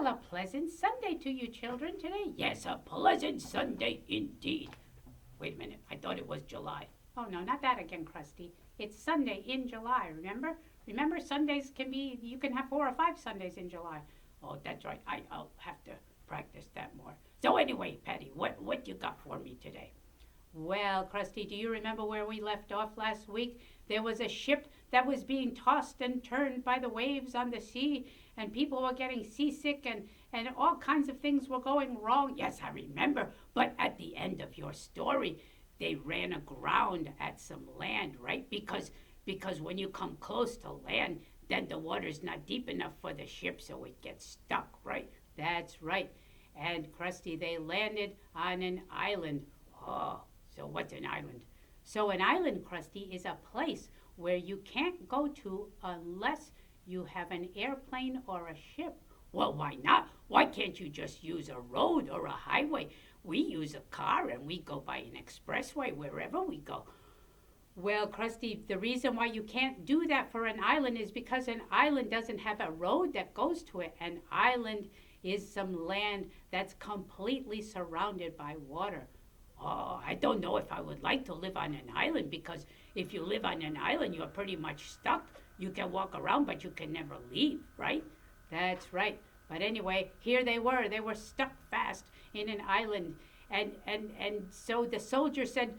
Well, a pleasant Sunday to you children today. Yes, a pleasant Sunday indeed. Wait a minute, I thought it was July. Oh, no, not that again, Krusty. It's Sunday in July, remember? Remember, Sundays can be, you can have 4 or 5 Sundays in July. Oh, that's right, I'll have to practice that more. So anyway, Patty, what you got for me today? Well, Krusty, do you remember where we left off last week? There was a ship that was being tossed and turned by the waves on the sea, and people were getting seasick, and all kinds of things were going wrong. Yes, I remember. But at the end of your story, they ran aground at some land, right? Because when you come close to land, then the water's not deep enough for the ship, so it gets stuck, right? That's right. And Krusty, they landed on an island. Oh, so what's an island? So an island, Krusty, is a place where you can't go to unless you have an airplane or a ship. Well, why not? Why can't you just use a road or a highway? We use a car and we go by an expressway wherever we go. Well, Krusty, the reason why you can't do that for an island is because an island doesn't have a road that goes to it. An island is some land that's completely surrounded by water. Oh, I don't know if I would like to live on an island, because if you live on an island, you're pretty much stuck. You can walk around, but you can never leave, right? That's right. But anyway, here they were. They were stuck fast in an island. And so the soldier said,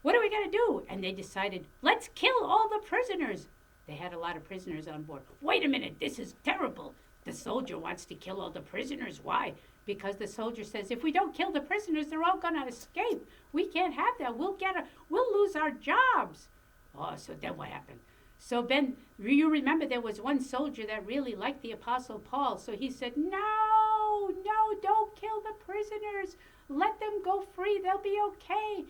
what are we going to do? And they decided, let's kill all the prisoners. They had a lot of prisoners on board. Wait a minute, this is terrible. The soldier wants to kill all the prisoners. Why? Because the soldier says, if we don't kill the prisoners, they're all going to escape. We can't have that. We'll lose our jobs. Oh, so then what happened? So Ben, you remember there was one soldier that really liked the Apostle Paul. So he said, no, don't kill the prisoners. Let them go free. They'll be okay.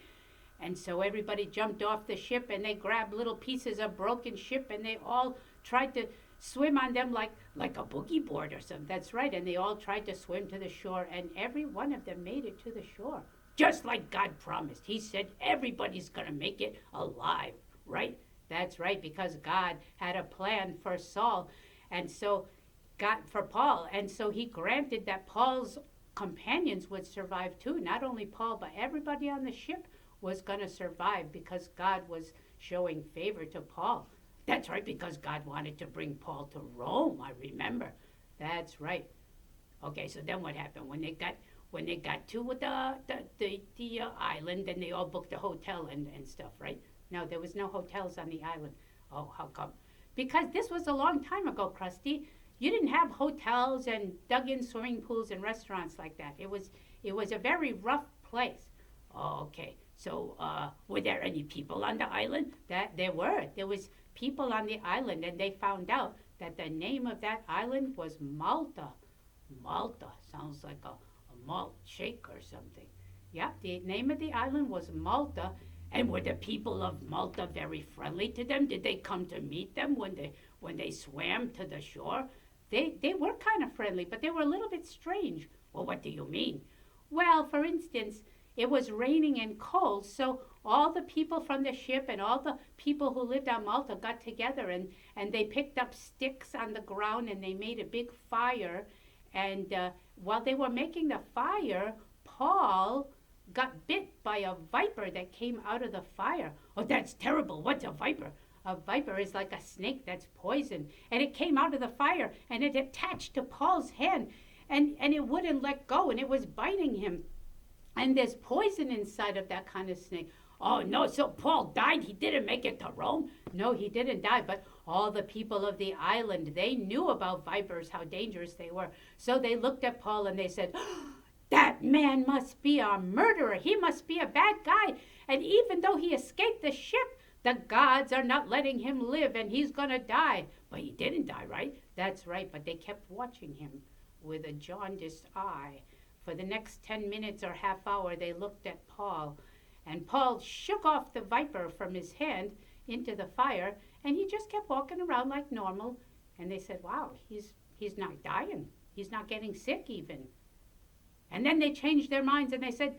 And so everybody jumped off the ship, and they grabbed little pieces of broken ship, and they all tried to swim on them like a boogie board or something. That's right. And they all tried to swim to the shore, and every one of them made it to the shore. Just like God promised. He said everybody's going to make it alive, right? That's right, because God had a plan for Saul, and so for Paul. And so he granted that Paul's companions would survive too. Not only Paul, but everybody on the ship was going to survive, because God was showing favor to Paul. That's right, because God wanted to bring Paul to Rome, I remember. That's right. Okay, so then what happened? When they got to the island, then they all booked a hotel and stuff, right? No, there was no hotels on the island. Oh, how come? Because this was a long time ago, Krusty. You didn't have hotels and dug-in swimming pools and restaurants like that. It was a very rough place. Oh, okay. So were there any people on the island? There was people on the island, and they found out that the name of that island was Malta. Malta sounds like a malt shake or something. Yeah, the name of the island was Malta. And were the people of Malta very friendly to them? Did they come to meet them when they swam to the shore? They were kind of friendly, but they were a little bit strange. Well, what do you mean? Well, for instance, it was raining and cold, so all the people from the ship and all the people who lived on Malta got together, and they picked up sticks on the ground, and they made a big fire. And while they were making the fire, Paul got bit by a viper that came out of the fire. Oh, that's terrible. What's a viper? A viper is like a snake that's poison. And it came out of the fire, and it attached to Paul's hand, and it wouldn't let go, and it was biting him. And there's poison inside of that kind of snake. Oh, no, so Paul died. He didn't make it to Rome? No, he didn't die, but all the people of the island, they knew about vipers, how dangerous they were. So they looked at Paul, and they said, that man must be a murderer. He must be a bad guy. And even though he escaped the ship, the gods are not letting him live, and he's going to die. But he didn't die, right? That's right, but they kept watching him with a jaundiced eye. For the next 10 minutes or half hour, they looked at Paul. And Paul shook off the viper from his hand into the fire, and he just kept walking around like normal. And they said, wow, he's not dying. He's not getting sick even. And then they changed their minds, and they said,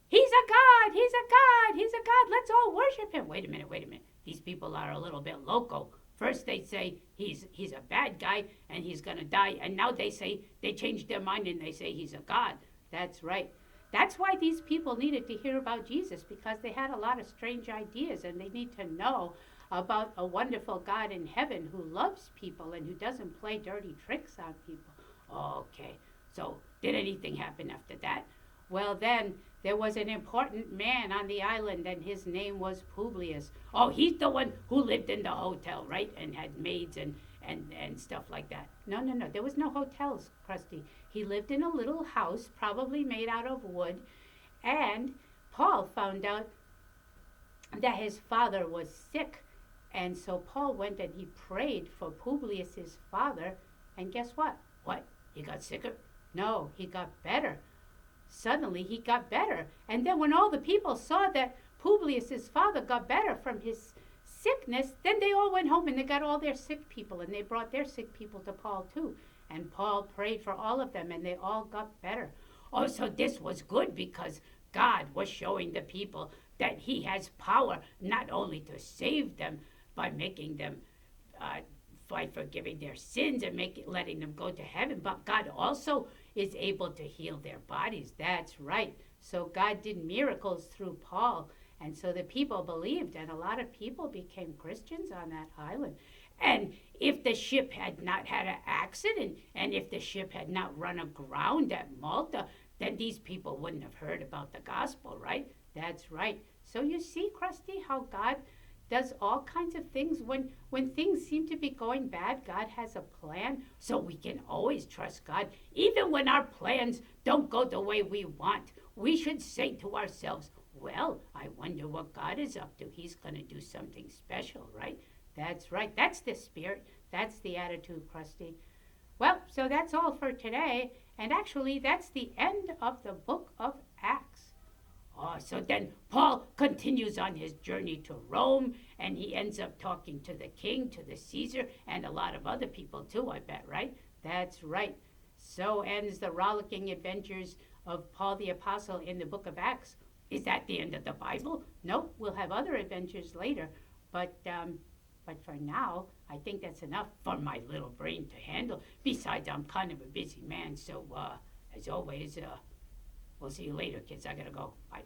he's a god, he's a god, he's a god. Let's all worship him. Wait a minute. These people are a little bit loco. First they say he's a bad guy and he's going to die. And now they say they changed their mind and they say he's a God. That's right. That's why these people needed to hear about Jesus, because they had a lot of strange ideas and they need to know about a wonderful God in heaven who loves people and who doesn't play dirty tricks on people. Okay, so did anything happen after that? Well, then there was an important man on the island and his name was Publius. Oh, he's the one who lived in the hotel, right? And had maids and stuff like that. No, there was no hotels, Krusty. He lived in a little house, probably made out of wood, and Paul found out that his father was sick. And so Paul went and he prayed for Publius's father, and guess what? What? He got sicker? No, he got better. Suddenly he got better. And then when all the people saw that Publius's father got better from his sickness, then they all went home and they got all their sick people and they brought their sick people to Paul too. And Paul prayed for all of them and they all got better. Oh, so this was good because God was showing the people that he has power not only to save them by making them by forgiving their sins and letting them go to heaven, but God also is able to heal their bodies. That's right. So God did miracles through Paul, and so the people believed, and a lot of people became Christians on that island. And if the ship had not had an accident, and if the ship had not run aground at Malta, then these people wouldn't have heard about the gospel, right? That's right. So you see, Krusty, how God does all kinds of things. When things seem to be going bad, God has a plan, so we can always trust God. Even when our plans don't go the way we want, we should say to ourselves, well, I wonder what God is up to. He's going to do something special, right? That's right. That's the spirit. That's the attitude, Krusty. Well, so that's all for today. And actually, that's the end of the book of Acts. Oh, so then Paul continues on his journey to Rome, and he ends up talking to the king, to the Caesar, and a lot of other people too, I bet, right? That's right. So ends the rollicking adventures of Paul the Apostle in the book of Acts. Is that the end of the Bible? Nope, we'll have other adventures later. But for now, I think that's enough for my little brain to handle. Besides, I'm kind of a busy man, so as always, we'll see you later, kids. I gotta go. Bye.